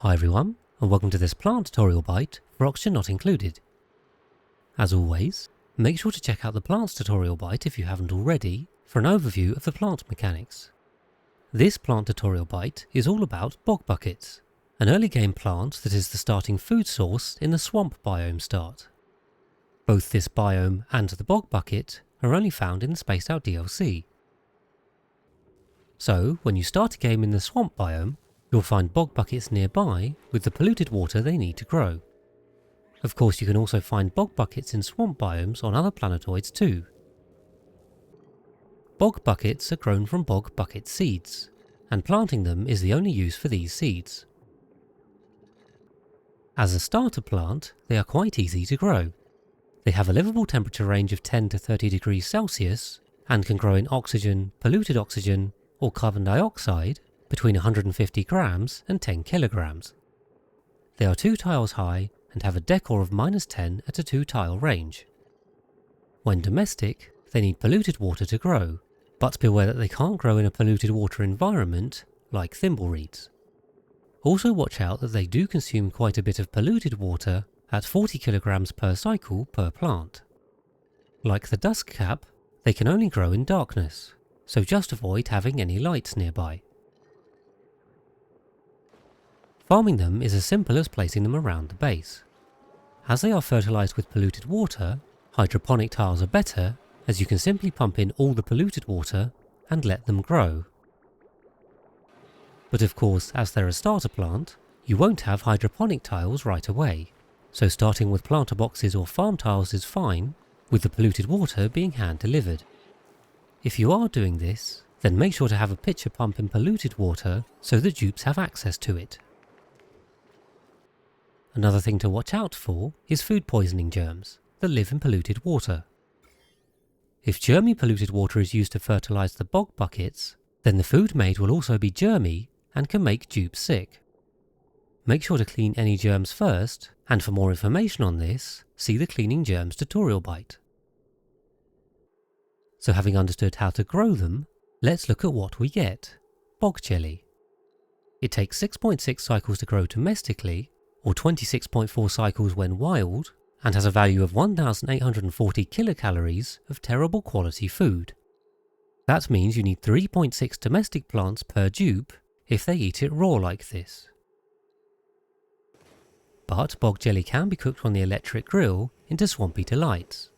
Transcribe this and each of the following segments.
Hi everyone, and welcome to this plant tutorial bite for oxygen not included. As always, make sure to check out the plants tutorial bite if you haven't already for an overview of the plant mechanics. This plant tutorial bite is all about bog buckets, an early game plant that is the starting food source in the swamp biome start. Both this biome and the bog bucket are only found in the Spaced Out DLC. So, when you start a game in the swamp biome, you'll find bog buckets nearby with the polluted water they need to grow. Of course, you can also find bog buckets in swamp biomes on other planetoids too. Bog buckets are grown from bog bucket seeds, and planting them is the only use for these seeds. As a starter plant, they are quite easy to grow. They have a livable temperature range of 10 to 30 degrees Celsius and can grow in oxygen, polluted oxygen, or carbon dioxide between 150 grams and 10 kilograms. They are 2 tiles high and have a decor of -10 at a 2-tile range. When domestic, they need polluted water to grow, but beware that they can't grow in a polluted water environment like thimbleweeds. Also watch out that they do consume quite a bit of polluted water at 40 kilograms per cycle per plant. Like the dusk cap, they can only grow in darkness, so just avoid having any lights nearby. Farming them is as simple as placing them around the base. As they are fertilised with polluted water, hydroponic tiles are better as you can simply pump in all the polluted water and let them grow. But of course, as they're a starter plant, you won't have hydroponic tiles right away, so starting with planter boxes or farm tiles is fine, with the polluted water being hand delivered. If you are doing this, then make sure to have a pitcher pump in polluted water so the dupes have access to it. Another thing to watch out for is food poisoning germs that live in polluted water. If germy polluted water is used to fertilise the bog buckets, then the food made will also be germy and can make dupes sick. Make sure to clean any germs first, and for more information on this, see the Cleaning Germs tutorial bite. So having understood how to grow them, let's look at what we get: Bog Jelly. It takes 6.6 cycles to grow domestically, or 26.4 cycles when wild, and has a value of 1,840 kilocalories of terrible quality food. That means you need 3.6 domestic plants per dupe if they eat it raw like this. But Bog Jelly can be cooked on the electric grill into Swampy Delights.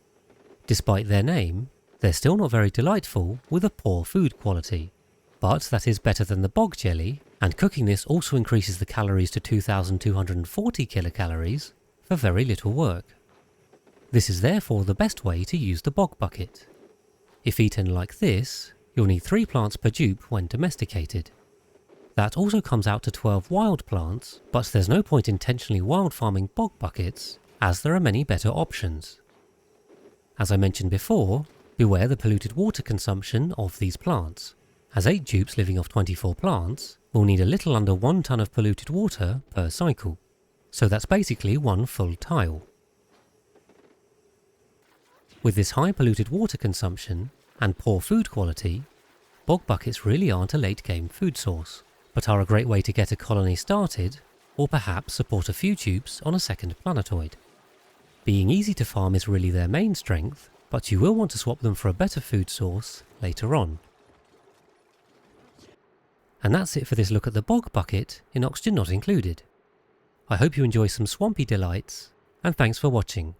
Despite their name, they're still not very delightful with a poor food quality. But that is better than the Bog Jelly, and cooking this also increases the calories to 2,240 kilocalories for very little work. This is therefore the best way to use the bog bucket. If eaten like this, you'll need 3 plants per dupe when domesticated. That also comes out to 12 wild plants, but there's no point intentionally wild farming bog buckets, as there are many better options. As I mentioned before, beware the polluted water consumption of these plants, as 8 dupes living off 24 plants will need a little under 1 ton of polluted water per cycle, so that's basically 1 full tile. With this high polluted water consumption and poor food quality, bog buckets really aren't a late game food source, but are a great way to get a colony started, or perhaps support a few dupes on a second planetoid. Being easy to farm is really their main strength, but you will want to swap them for a better food source later on. And that's it for this look at the bog bucket in Oxygen Not Included. I hope you enjoy some Swampy Delights, and thanks for watching.